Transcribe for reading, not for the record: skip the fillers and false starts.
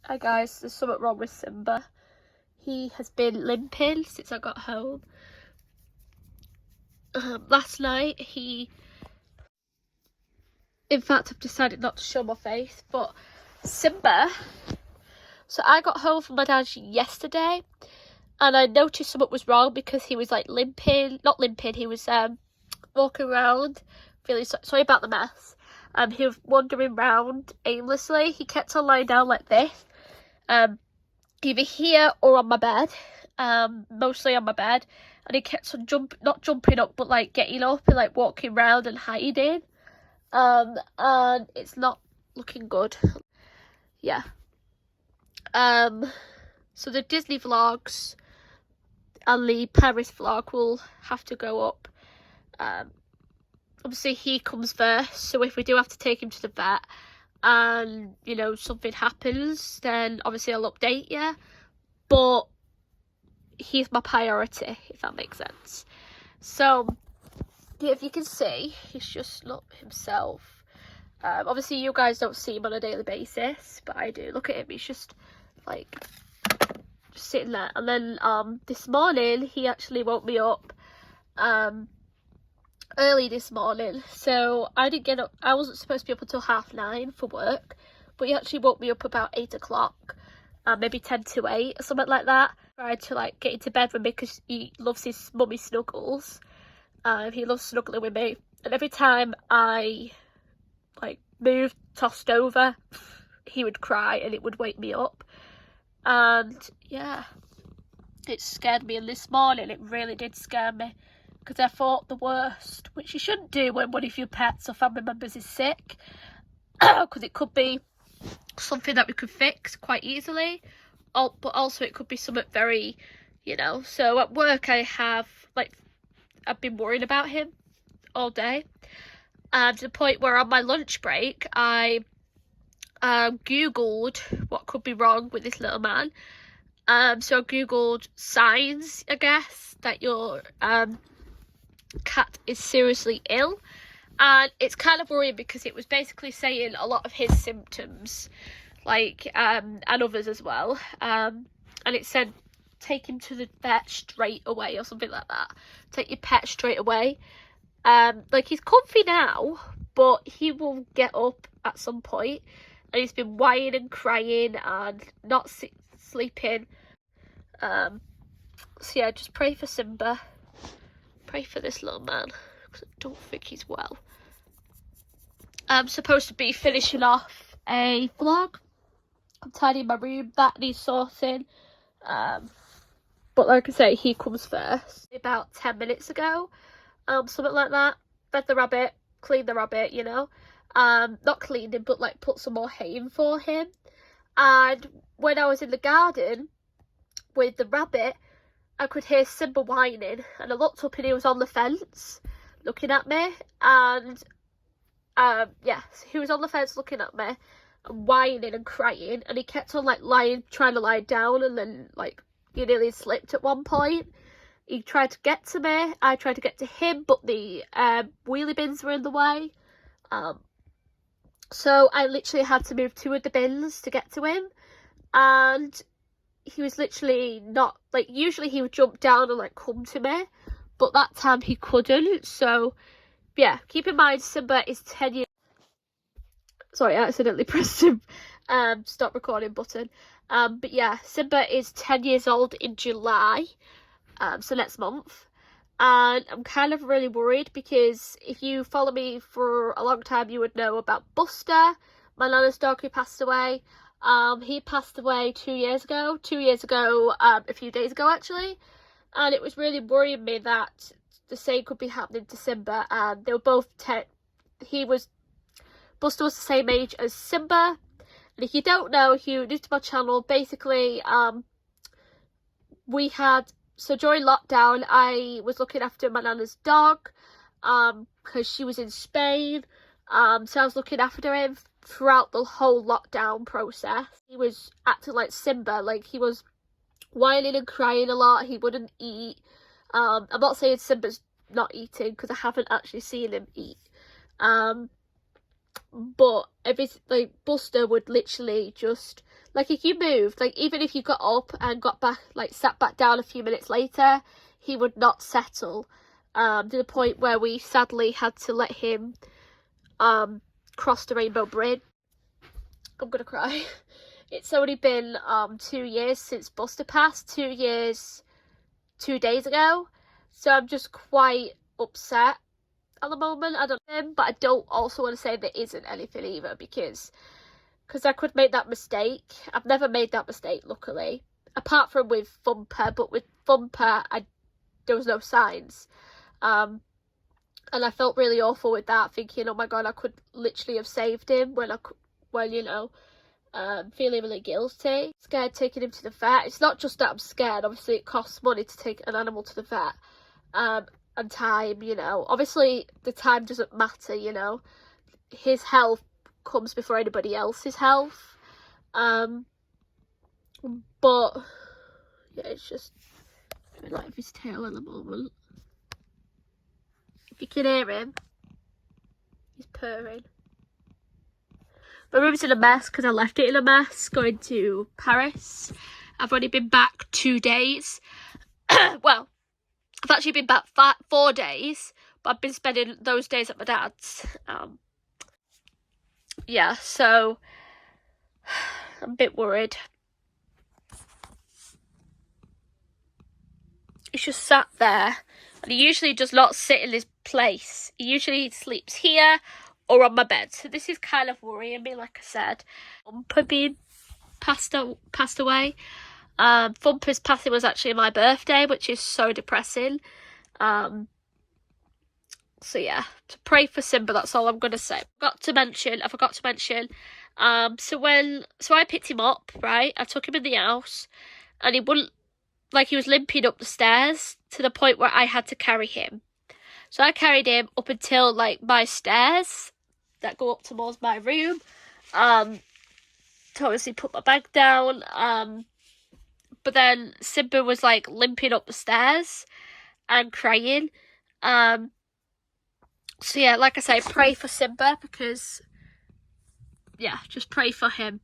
Hi guys, there's something wrong with Simba. He has been limping since I got home. Last night in fact I've decided not to show my face, but Simba, so I got home from my dad's yesterday and I noticed something was wrong because he was like he was walking around, feeling sorry about the mess. He was wandering around aimlessly. He kept on lying down like this, either here or on my bed, mostly on my bed, and he kept on not jumping up, but like getting up and like walking around and hiding, and it's not looking good. Yeah. So the Disney vlogs and the Paris vlog will have to go up. Obviously he comes first, so if we do have to take him to the vet and, you know, something happens, then obviously I'll update you, but he's my priority, if that makes sense. So, yeah, if you can see, he's just not himself. Obviously you guys don't see him on a daily basis, but I do. Look at him, he's just, like, just sitting there. And then, this morning, he actually woke me up, early this morning, so I didn't get up. I wasn't supposed to be up until 9:30 for work, but he actually woke me up about 8 o'clock, maybe 10 to 8 or something like that. Tried to like get into bed with me because he loves his mummy snuggles. He loves snuggling with me, and every time I like moved, tossed over, he would cry and it would wake me up. And yeah, it scared me, and this morning it really did scare me, because I thought the worst, which you shouldn't do when one of your pets or family members is sick, because it could be something that we could fix quite easily, but also it could be something very, you know. So at work I've been worrying about him all day, to the point where on my lunch break I googled what could be wrong with this little man. So I googled signs, I guess, that your cat is seriously ill, and it's kind of worrying because it was basically saying a lot of his symptoms, like and others as well, and it said take him to the vet straight away or something like that. Take your pet straight away. Like, he's comfy now, but he will get up at some point, and he's been whining and crying and not sleeping. So yeah, just pray for Simba. Pray for this little man, because I don't think he's well. I'm supposed to be finishing off a vlog. I'm tidying my room, that needs sorting. But like I say, he comes first. About 10 minutes ago, something like that. Fed the rabbit, cleaned the rabbit, you know. Not cleaned him, but like put some more hay in for him. And when I was in the garden with the rabbit, I could hear Simba whining, and I looked up and he was on the fence looking at me, and yeah, so he was on the fence looking at me and whining and crying, and he kept on like trying to lie down, and then like he nearly slipped at one point. He tried to get to me, I tried to get to him, but the wheelie bins were in the way, so I literally had to move 2 of the bins to get to him. And he was literally not, like, usually he would jump down and like come to me, but that time he couldn't. So yeah, keep in mind Simba is 10 years. Sorry, I accidentally pressed the stop recording button. But yeah, Simba is 10 years old in July, so next month. And I'm kind of really worried, because if you follow me for a long time, you would know about Buster, my nana's dog, who passed away. He passed away 2 years ago, a few days ago actually, and it was really worrying me that the same could be happening to Simba. And they were both Buster was the same age as Simba. And if you don't know, if you're new to my channel, basically, so during lockdown, I was looking after my nana's dog, because she was in Spain, so I was looking after him throughout the whole lockdown process. He was acting like Simba, like he was whining and crying a lot, he wouldn't eat. I'm not saying Simba's not eating, because I haven't actually seen him eat, but Buster would literally just Like, if you moved, like, even if you got up and got back, like, sat back down a few minutes later, he would not settle, to the point where we sadly had to let him, cross the Rainbow Bridge. I'm gonna cry. It's only been, 2 years since Buster passed, 2 years, 2 days ago, so I'm just quite upset at the moment. I don't know, but I don't also want to say there isn't anything either, because I could make that mistake. I've never made that mistake, luckily, apart from with Thumper. But with Thumper, there was no signs, and I felt really awful with that, thinking, oh my god, I could literally have saved him when you know, feeling really guilty, scared taking him to the vet. It's not just that I'm scared, obviously it costs money to take an animal to the vet, and time, you know, obviously the time doesn't matter, you know, his health comes before anybody else's health, but yeah, it's just I like his tail at the moment. If you can hear him, he's purring. My room's in a mess because I left it in a mess going to Paris. I've only been back 2 days. Well, I've actually been back 4 days, but I've been spending those days at my dad's. Yeah, so I'm a bit worried. He's just sat there, and he usually does not sit in his place. He usually sleeps here or on my bed, so this is kind of worrying me, like I said. Thumper being passed away. Thumper's passing was actually my birthday, which is so depressing. So yeah, to pray for Simba, that's all I'm gonna say. I forgot to mention, so I picked him up, right? I took him in the house, and he wouldn't, like, he was limping up the stairs to the point where I had to carry him. So I carried him up until, like, my stairs that go up towards my room, to obviously put my bag down, but then Simba was, like, limping up the stairs and crying, so yeah, like I say, pray for Simba, because, yeah, just pray for him.